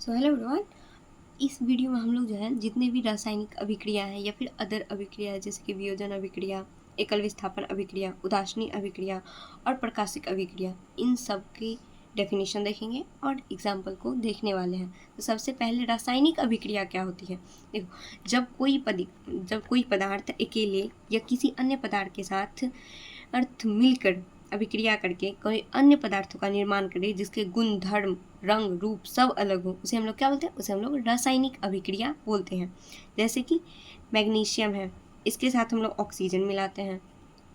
So hello everyone, इस video में हम लोग जो है जितने भी रासायनिक अभिक्रिया हैं या फिर अदर अभिक्रिया है जैसे कि वियोजन अभिक्रिया, एकल विस्थापन अभिक्रिया, उदासीनी अभिक्रिया और प्रकाशिक अभिक्रिया, इन सब की डेफिनेशन देखेंगे और एग्जाम्पल को देखने वाले हैं। तो सबसे पहले रासायनिक अभिक्रिया क्या होती है। देखो, जब कोई पदार्थ अकेले या किसी अन्य पदार्थ के साथ मिलकर अभिक्रिया करके कोई अन्य पदार्थों का निर्माण करे जिसके गुण, धर्म, रंग, रूप सब अलग हो, उसे हम लोग क्या बोलते हैं? उसे हम लोग रासायनिक अभिक्रिया बोलते हैं। जैसे कि मैग्नीशियम है, इसके साथ हम लोग ऑक्सीजन मिलाते हैं,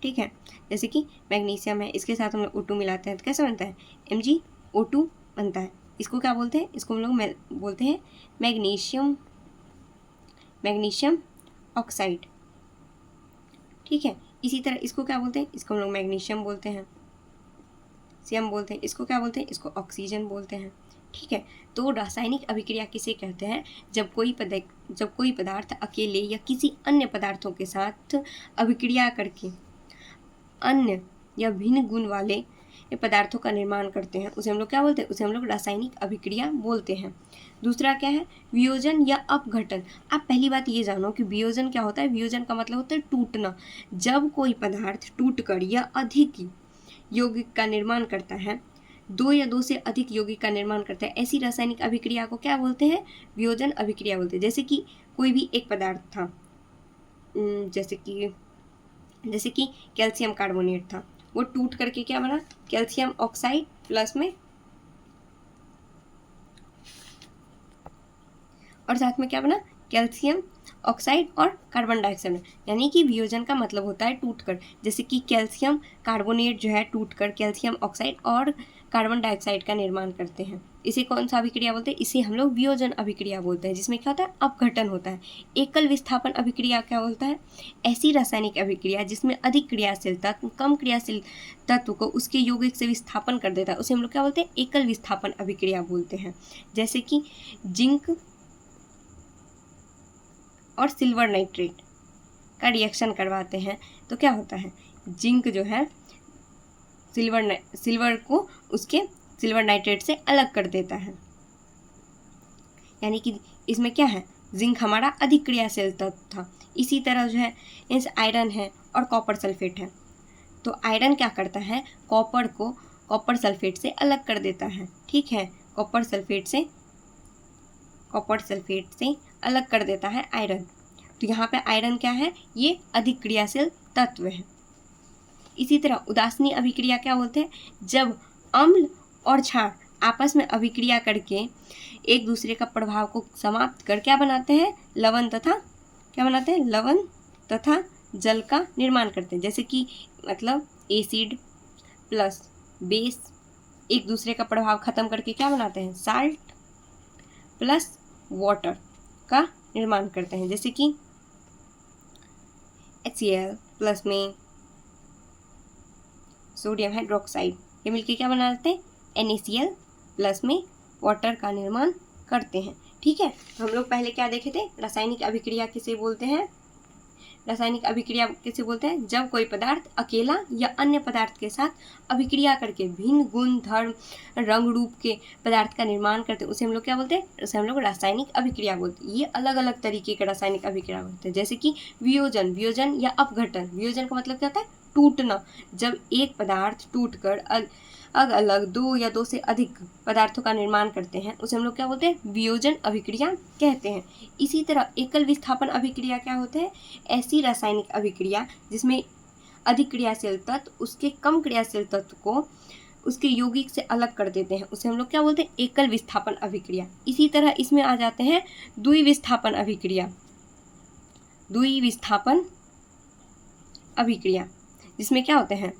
ठीक है। जैसे कि मैग्नीशियम है, इसके साथ हम लोग O2 मिलाते हैं तो कैसे बनता है? MgO2 बनता है। इसको क्या बोलते हैं? इसको हम लोग बोलते हैं मैग्नीशियम ऑक्साइड, ठीक है। इसी तरह इसको क्या बोलते हैं? इसको हम लोग मैग्नीशियम बोलते हैं, सियम बोलते हैं। इसको क्या बोलते हैं? इसको ऑक्सीजन बोलते हैं, ठीक है। तो रासायनिक अभिक्रिया किसे कहते हैं? जब कोई पदार्थ अकेले या किसी अन्य पदार्थों के साथ अभिक्रिया करके अन्य या भिन्न गुण वाले पदार्थों का निर्माण करते हैं, उसे हम लोग क्या बोलते हैं? उसे हम लोग रासायनिक अभिक्रिया बोलते हैं। दूसरा क्या है? वियोजन या अपघटन। आप पहली बात ये जानो कि वियोजन क्या होता है। वियोजन का मतलब होता है टूटना। जब कोई पदार्थ टूटकर या अधिक यौगिक का निर्माण करता है, दो या दो से अधिक यौगिक का निर्माण करता है, ऐसी रासायनिक अभिक्रिया को क्या बोलते हैं? वियोजन अभिक्रिया बोलते हैं। जैसे कि कोई भी एक पदार्थ था, जैसे कि कैल्शियम कार्बोनेट था, वो टूट करके क्या बना? कैल्शियम ऑक्साइड प्लस में और साथ में क्या बना? कैल्शियम ऑक्साइड और कार्बन डाइऑक्साइड। यानी कि वियोजन का मतलब होता है टूटकर। जैसे कि कैल्शियम कार्बोनेट जो है टूटकर कैल्शियम ऑक्साइड और कार्बन डाइऑक्साइड का निर्माण करते हैं। इसे कौन सा अभिक्रिया बोलते हैं? इसे हम लोग वियोजन अभिक्रिया बोलते हैं, जिसमें क्या होता है? अपघटन होता है। एकल विस्थापन अभिक्रिया क्या बोलता है? ऐसी रासायनिक अभिक्रिया जिसमें अधिक क्रियाशील तत्व कम क्रियाशील तत्व को उसके यौगिक से विस्थापन कर देता है, उसे हम लोग क्या बोलते हैं? एकल विस्थापन अभिक्रिया बोलते हैं। जैसे कि जिंक और सिल्वर नाइट्रेट का रिएक्शन करवाते हैं तो क्या होता है? जिंक जो है सिल्वर को उसके सिल्वर नाइट्रेट से अलग कर देता है। यानी कि इसमें क्या है? जिंक हमारा अधिक क्रियाशील तत्व था। इसी तरह जो है इस आयरन है और कॉपर सल्फेट है, तो आयरन क्या करता है? कॉपर को कॉपर सल्फेट से अलग कर देता है, ठीक है। कॉपर सल्फेट से अलग कर देता है आयरन। तो यहाँ पे आयरन क्या है? ये अधिक क्रियाशील तत्व है। इसी तरह उदासीनी अभिक्रिया क्या बोलते हैं? जब अम्ल और क्षार आपस में अभिक्रिया करके एक दूसरे का प्रभाव को समाप्त कर क्या बनाते हैं? लवण तथा जल का निर्माण करते हैं। जैसे कि मतलब एसिड प्लस बेस एक दूसरे का प्रभाव खत्म करके क्या बनाते हैं? साल्ट प्लस वाटर का निर्माण करते हैं। जैसे कि HCl प्लस में सोडियम हाइड्रोक्साइड, ये मिलके क्या बनाते हैं? NaCl प्लस में वाटर का निर्माण करते हैं, ठीक है। तो हम लोग पहले क्या देखे थे? रासायनिक अभिक्रिया किसे बोलते हैं? रासायनिक अभिक्रिया किसे बोलते हैं? जब कोई पदार्थ अकेला या अन्य पदार्थ के साथ अभिक्रिया करके भिन्न गुण, धर्म, रंग, रूप के पदार्थ का निर्माण करते हैं, उसे हम लोग क्या बोलते हैं? उसे हम लोग रासायनिक अभिक्रिया बोलते हैं। ये अलग अलग तरीके के रासायनिक अभिक्रिया बोलते हैं। जैसे कि वियोजन या अपघटन। वियोजन का मतलब क्या होता है? टूटना। जब एक पदार्थ टूटकर अलग दो या दो से अधिक पदार्थों का निर्माण करते हैं, उसे हम लोग क्या बोलते हैं? वियोजन अभिक्रिया कहते हैं। इसी तरह एकल विस्थापन अभिक्रिया क्या होते हैं? ऐसी रासायनिक अभिक्रिया जिसमें अधिक क्रियाशील तत्व उसके कम क्रियाशील तत्व को उसके यौगिक से अलग कर देते हैं, उसे हम लोग क्या बोलते हैं? एकल विस्थापन अभिक्रिया। इसी तरह इसमें आ जाते हैं द्विविस्थापन अभिक्रिया, जिसमें क्या होते हैं?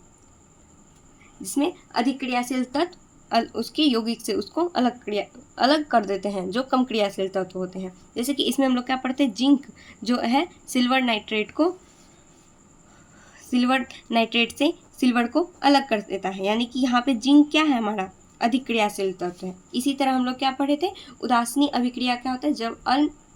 जिसमें अधिक क्रियाशील तत्व उसके यौगिक से उसको अलग कर देते हैं, जो कम क्रियाशील तत्व होते हैं। जैसे कि इसमें हम लोग क्या पढ़ते हैं? जिंक जो है सिल्वर नाइट्रेट से सिल्वर को अलग कर देता है। यानी कि यहाँ पे जिंक क्या है? हमारा अधिक क्रियाशील तत्व है। इसी तरह हम लोग क्या पढ़े थे? उदासीनी अभिक्रिया क्या होता है? जब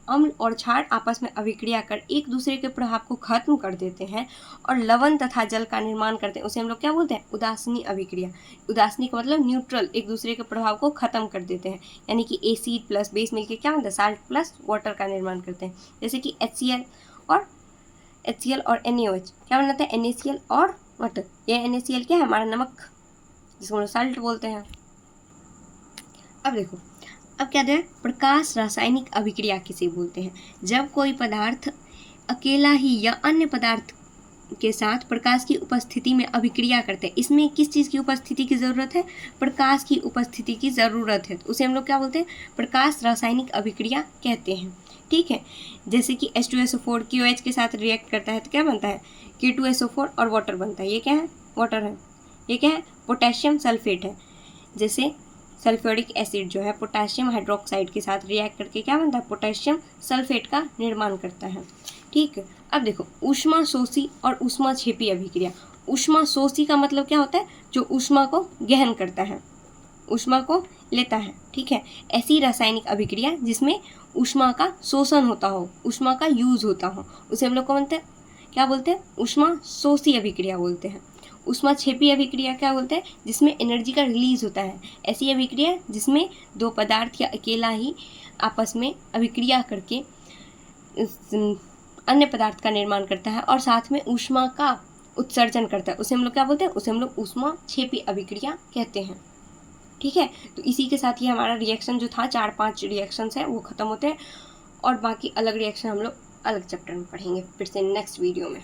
अम्ल और क्षार आपस में अभिक्रिया कर एक दूसरे के प्रभाव को खत्म कर देते हैं और लवण तथा जल का निर्माण करते हैं, उसे हम लोग क्या बोलते हैं? उदासीनी अभिक्रिया। उदासीनी का मतलब न्यूट्रल, एक दूसरे के प्रभाव को खत्म कर देते हैं, यानी कि एसिड प्लस बेस मिलकर क्या होता है? साल्ट प्लस वाटर का निर्माण करते हैं। जैसे कि HCl और NaOH क्या बनाता है? NaCl और वाटर। ये NaCl क्या है? हमारा नमक, जिसको हम साल्ट बोलते हैं। अब देखो, अब क्या है? प्रकाश रासायनिक अभिक्रिया किसे बोलते हैं? जब कोई पदार्थ अकेला ही या अन्य पदार्थ के साथ प्रकाश की उपस्थिति में अभिक्रिया करते हैं। इसमें किस चीज़ की उपस्थिति की ज़रूरत है? प्रकाश की उपस्थिति की ज़रूरत है, तो उसे हम लोग क्या बोलते हैं? प्रकाश रासायनिक अभिक्रिया कहते हैं। ठीक है, जैसे कि H2SO4 KOH के साथ रिएक्ट करता है तो क्या बनता है? K2SO4 और वाटर बनता है। ये क्या है? वाटर है। ये क्या है? पोटेशियम सल्फेट है। जैसे सल्फ्यूरिक एसिड जो है पोटेशियम हाइड्रोक्साइड के साथ रिएक्ट करके क्या बनता है? पोटेशियम सल्फेट का निर्माण करता है। ठीक है, अब देखो, ऊष्मा शोषी और ऊष्मा छेपी अभिक्रिया। ऊष्मा शोषी का मतलब क्या होता है? जो ऊष्मा को गहन करता है, ऊष्मा को लेता है। ठीक है, ऐसी रासायनिक अभिक्रिया जिसमें ऊष्मा का शोषण होता हो, ऊष्मा का यूज होता हो, उसे हम लोग को बोलते हैं, क्या बोलते हैं? ऊष्मा शोषी अभिक्रिया बोलते हैं। ऊष्मा छेपी अभिक्रिया क्या बोलते हैं? जिसमें एनर्जी का रिलीज होता है। ऐसी अभिक्रिया जिसमें दो पदार्थ या अकेला ही आपस में अभिक्रिया करके अन्य पदार्थ का निर्माण करता है और साथ में ऊष्मा का उत्सर्जन करता है, उसे हम लोग क्या बोलते हैं? उसे हम लोग ऊष्मा छेपी अभिक्रिया कहते हैं। ठीक है, तो इसी के साथ ही हमारा रिएक्शन जो था 4-5 रिएक्शंस हैं वो ख़त्म होते हैं, और बाकी अलग रिएक्शन हम लोग अलग चैप्टर में पढ़ेंगे फिर से नेक्स्ट वीडियो में।